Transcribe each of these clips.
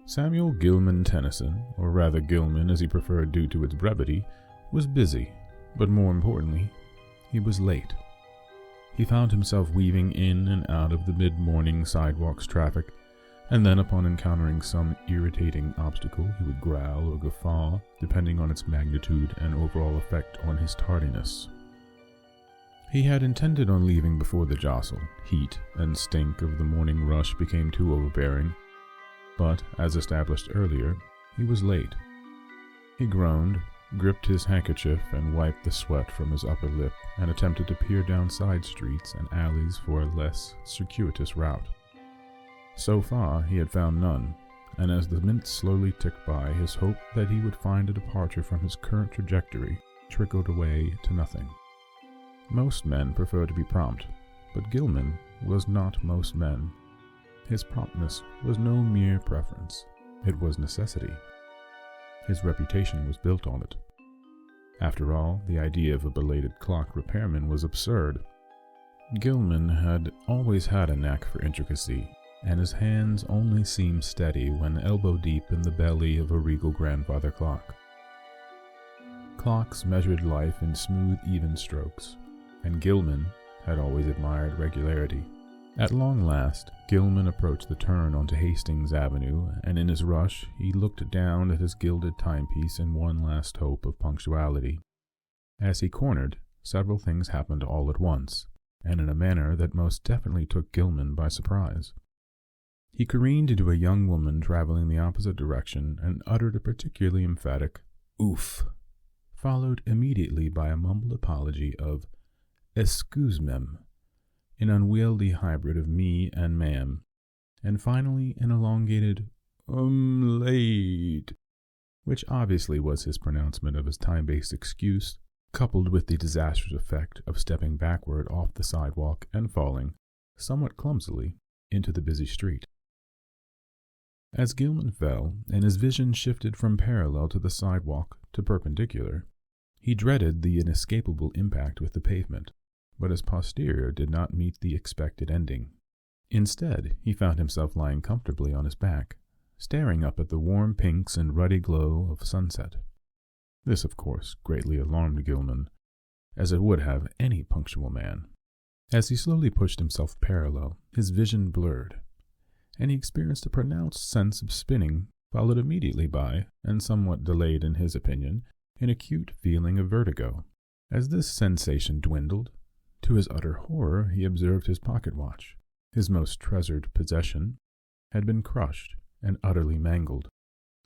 Samuel Gilman Tennyson, or rather Gilman as he preferred due to its brevity, was busy, but more importantly, he was late. He found himself weaving in and out of the mid-morning sidewalk's traffic, and then upon encountering some irritating obstacle, he would growl or guffaw, depending on its magnitude and overall effect on his tardiness. He had intended on leaving before the jostle, heat, and stink of the morning rush became too overbearing, but, as established earlier, he was late. He groaned, gripped his handkerchief and wiped the sweat from his upper lip, and attempted to peer down side streets and alleys for a less circuitous route. So far, he had found none, and as the minutes slowly ticked by, his hope that he would find a departure from his current trajectory trickled away to nothing. Most men prefer to be prompt, but Gilman was not most men. His promptness was no mere preference, it was necessity. His reputation was built on it. After all, the idea of a belated clock repairman was absurd. Gilman had always had a knack for intricacy, and his hands only seemed steady when elbow-deep in the belly of a regal grandfather clock. Clocks measured life in smooth, even strokes, and Gilman had always admired regularity. At long last, Gilman approached the turn onto Hastings Avenue, and in his rush, he looked down at his gilded timepiece in one last hope of punctuality. As he cornered, several things happened all at once, and in a manner that most definitely took Gilman by surprise. He careened into a young woman traveling the opposite direction and uttered a particularly emphatic "oof," followed immediately by a mumbled apology of "excuse-mem," an unwieldy hybrid of me and ma'am, and finally an elongated Umlayyt, which obviously was his pronouncement of his time-based excuse, coupled with the disastrous effect of stepping backward off the sidewalk and falling, somewhat clumsily, into the busy street. As Gilman fell, and his vision shifted from parallel to the sidewalk to perpendicular, he dreaded the inescapable impact with the pavement, but his posterior did not meet the expected ending. Instead, he found himself lying comfortably on his back, staring up at the warm pinks and ruddy glow of sunset. This, of course, greatly alarmed Gilman, as it would have any punctual man. As he slowly pushed himself parallel, his vision blurred, and he experienced a pronounced sense of spinning, followed immediately by, and somewhat delayed in his opinion, an acute feeling of vertigo. As this sensation dwindled, to his utter horror, he observed his pocket watch. His most treasured possession had been crushed and utterly mangled.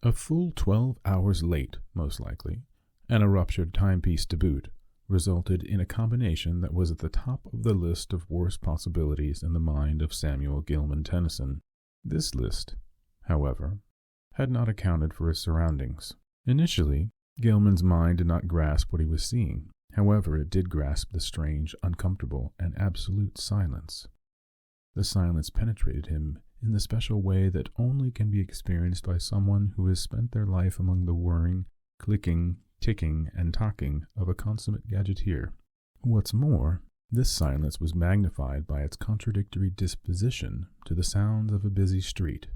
A full 12 hours late, most likely, and a ruptured timepiece to boot, resulted in a combination that was at the top of the list of worst possibilities in the mind of Samuel Gilman Tennyson. This list, however, had not accounted for his surroundings. Initially, Gilman's mind did not grasp what he was seeing. However, it did grasp the strange, uncomfortable, and absolute silence. The silence penetrated him in the special way that only can be experienced by someone who has spent their life among the whirring, clicking, ticking, and talking of a consummate gadgeteer. What's more, this silence was magnified by its contradictory disposition to the sounds of a busy street.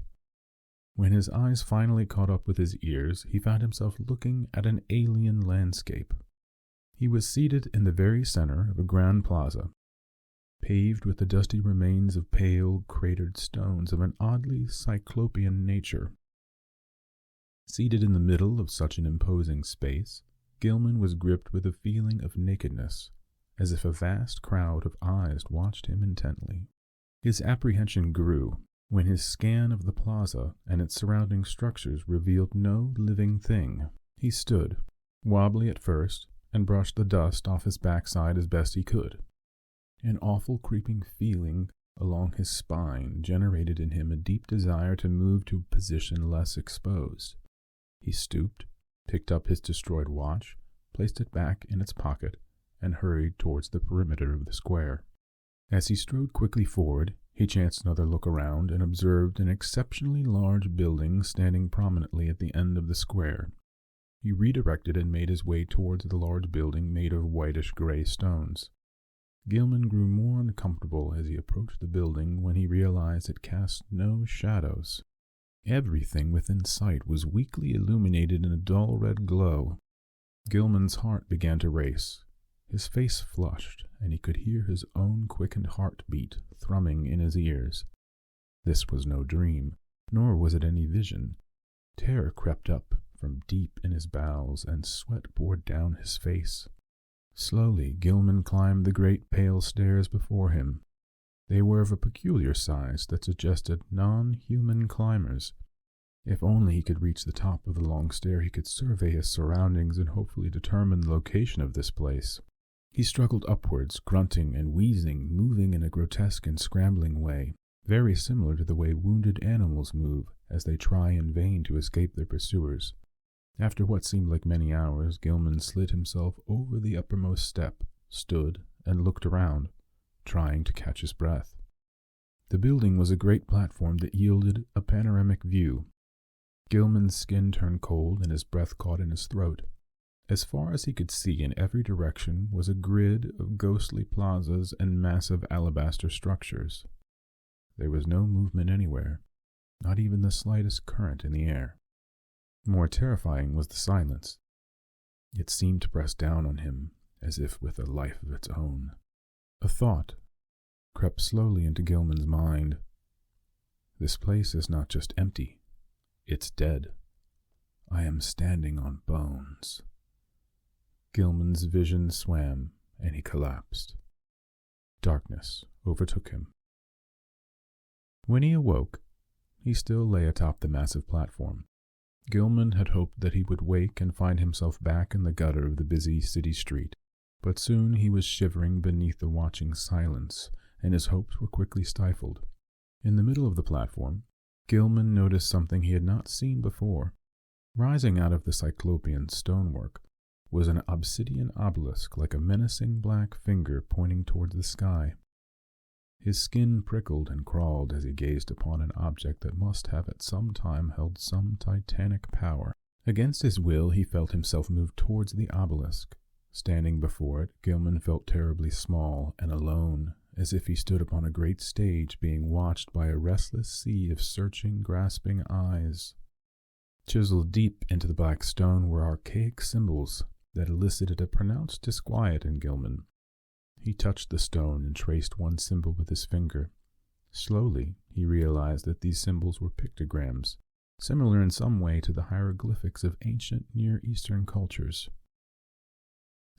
When his eyes finally caught up with his ears, he found himself looking at an alien landscape. He was seated in the very center of a grand plaza, paved with the dusty remains of pale, cratered stones of an oddly cyclopean nature. Seated in the middle of such an imposing space, Gilman was gripped with a feeling of nakedness, as if a vast crowd of eyes watched him intently. His apprehension grew when his scan of the plaza and its surrounding structures revealed no living thing. He stood, wobbly at first, and brushed the dust off his backside as best he could. An awful creeping feeling along his spine generated in him a deep desire to move to a position less exposed. He stooped, picked up his destroyed watch, placed it back in its pocket, and hurried towards the perimeter of the square. As he strode quickly forward, he chanced another look around and observed an exceptionally large building standing prominently at the end of the square. He redirected and made his way towards the large building made of whitish-gray stones. Gilman grew more uncomfortable as he approached the building when he realized it cast no shadows. Everything within sight was weakly illuminated in a dull red glow. Gilman's heart began to race. His face flushed, and he could hear his own quickened heartbeat thrumming in his ears. This was no dream, nor was it any vision. Terror crept up from deep in his bowels, and sweat poured down his face. Slowly, Gilman climbed the great pale stairs before him. They were of a peculiar size that suggested non-human climbers. If only he could reach the top of the long stair, he could survey his surroundings and hopefully determine the location of this place. He struggled upwards, grunting and wheezing, moving in a grotesque and scrambling way, very similar to the way wounded animals move as they try in vain to escape their pursuers. After what seemed like many hours, Gilman slid himself over the uppermost step, stood, and looked around, trying to catch his breath. The building was a great platform that yielded a panoramic view. Gilman's skin turned cold and his breath caught in his throat. As far as he could see in every direction was a grid of ghostly plazas and massive alabaster structures. There was no movement anywhere, not even the slightest current in the air. More terrifying was the silence. It seemed to press down on him, as if with a life of its own. A thought crept slowly into Gilman's mind. This place is not just empty, it's dead. I am standing on bones. Gilman's vision swam, and he collapsed. Darkness overtook him. When he awoke, he still lay atop the massive platform. Gilman had hoped that he would wake and find himself back in the gutter of the busy city street, but soon he was shivering beneath the watching silence, and his hopes were quickly stifled. In the middle of the platform, Gilman noticed something he had not seen before. Rising out of the cyclopean stonework was an obsidian obelisk like a menacing black finger pointing towards the sky. His skin prickled and crawled as he gazed upon an object that must have at some time held some titanic power. Against his will, he felt himself move towards the obelisk. Standing before it, Gilman felt terribly small and alone, as if he stood upon a great stage being watched by a restless sea of searching, grasping eyes. Chiseled deep into the black stone were archaic symbols that elicited a pronounced disquiet in Gilman. He touched the stone and traced one symbol with his finger. Slowly, he realized that these symbols were pictograms, similar in some way to the hieroglyphics of ancient Near Eastern cultures.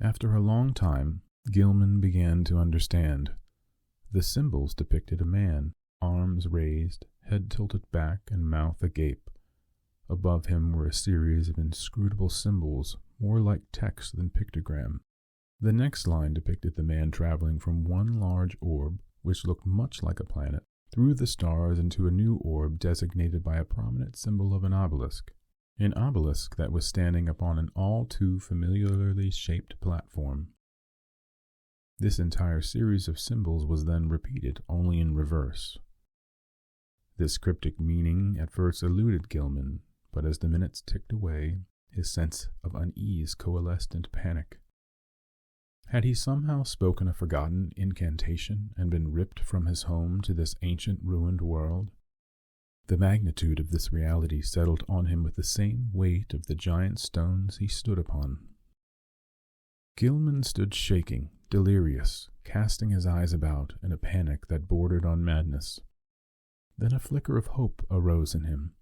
After a long time, Gilman began to understand. The symbols depicted a man, arms raised, head tilted back, and mouth agape. Above him were a series of inscrutable symbols, more like text than pictogram. The next line depicted the man traveling from one large orb, which looked much like a planet, through the stars into a new orb designated by a prominent symbol of an obelisk that was standing upon an all too familiarly shaped platform. This entire series of symbols was then repeated, only in reverse. This cryptic meaning at first eluded Gilman, but as the minutes ticked away, his sense of unease coalesced into panic. Had he somehow spoken a forgotten incantation and been ripped from his home to this ancient ruined world? The magnitude of this reality settled on him with the same weight of the giant stones he stood upon. Gilman stood shaking, delirious, casting his eyes about in a panic that bordered on madness. Then a flicker of hope arose in him.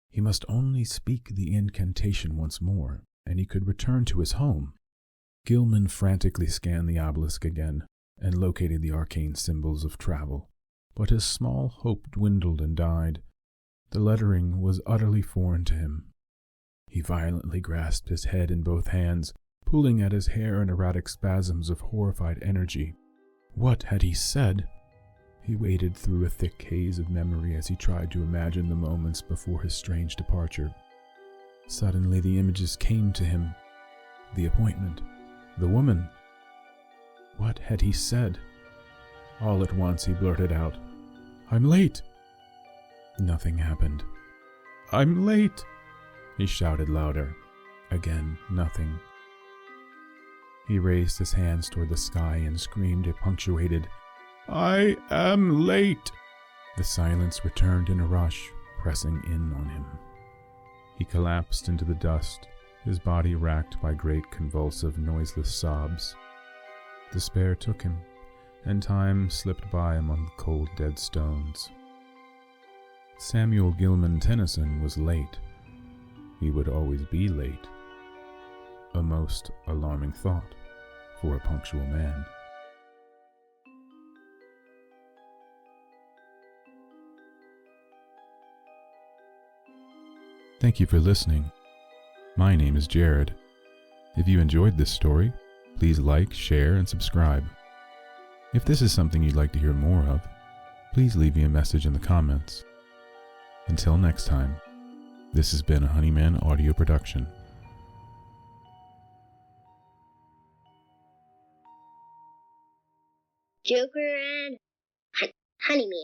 He must only speak the incantation once more, and he could return to his home. Gilman frantically scanned the obelisk again, and located the arcane symbols of travel, but his small hope dwindled and died. The lettering was utterly foreign to him. He violently grasped his head in both hands, pulling at his hair in erratic spasms of horrified energy. What had he said? He waded through a thick haze of memory as he tried to imagine the moments before his strange departure. Suddenly the images came to him. The appointment. The woman. What had he said? All at once he blurted out, "I'm late!" Nothing happened. "I'm late!" he shouted louder. Again, nothing. He raised his hands toward the sky and screamed a punctuated, "I am late!" The silence returned in a rush, pressing in on him. He collapsed into the dust, his body racked by great convulsive, noiseless sobs. Despair took him, and time slipped by among the cold, dead stones. Samuel Gilman Tennyson was late. He would always be late. A most alarming thought for a punctual man. Thank you for listening. My name is Jared. If you enjoyed this story, please like, share, and subscribe. If this is something you'd like to hear more of, please leave me a message in the comments. Until next time, this has been a Honeyman audio production. Joker and Honeyman.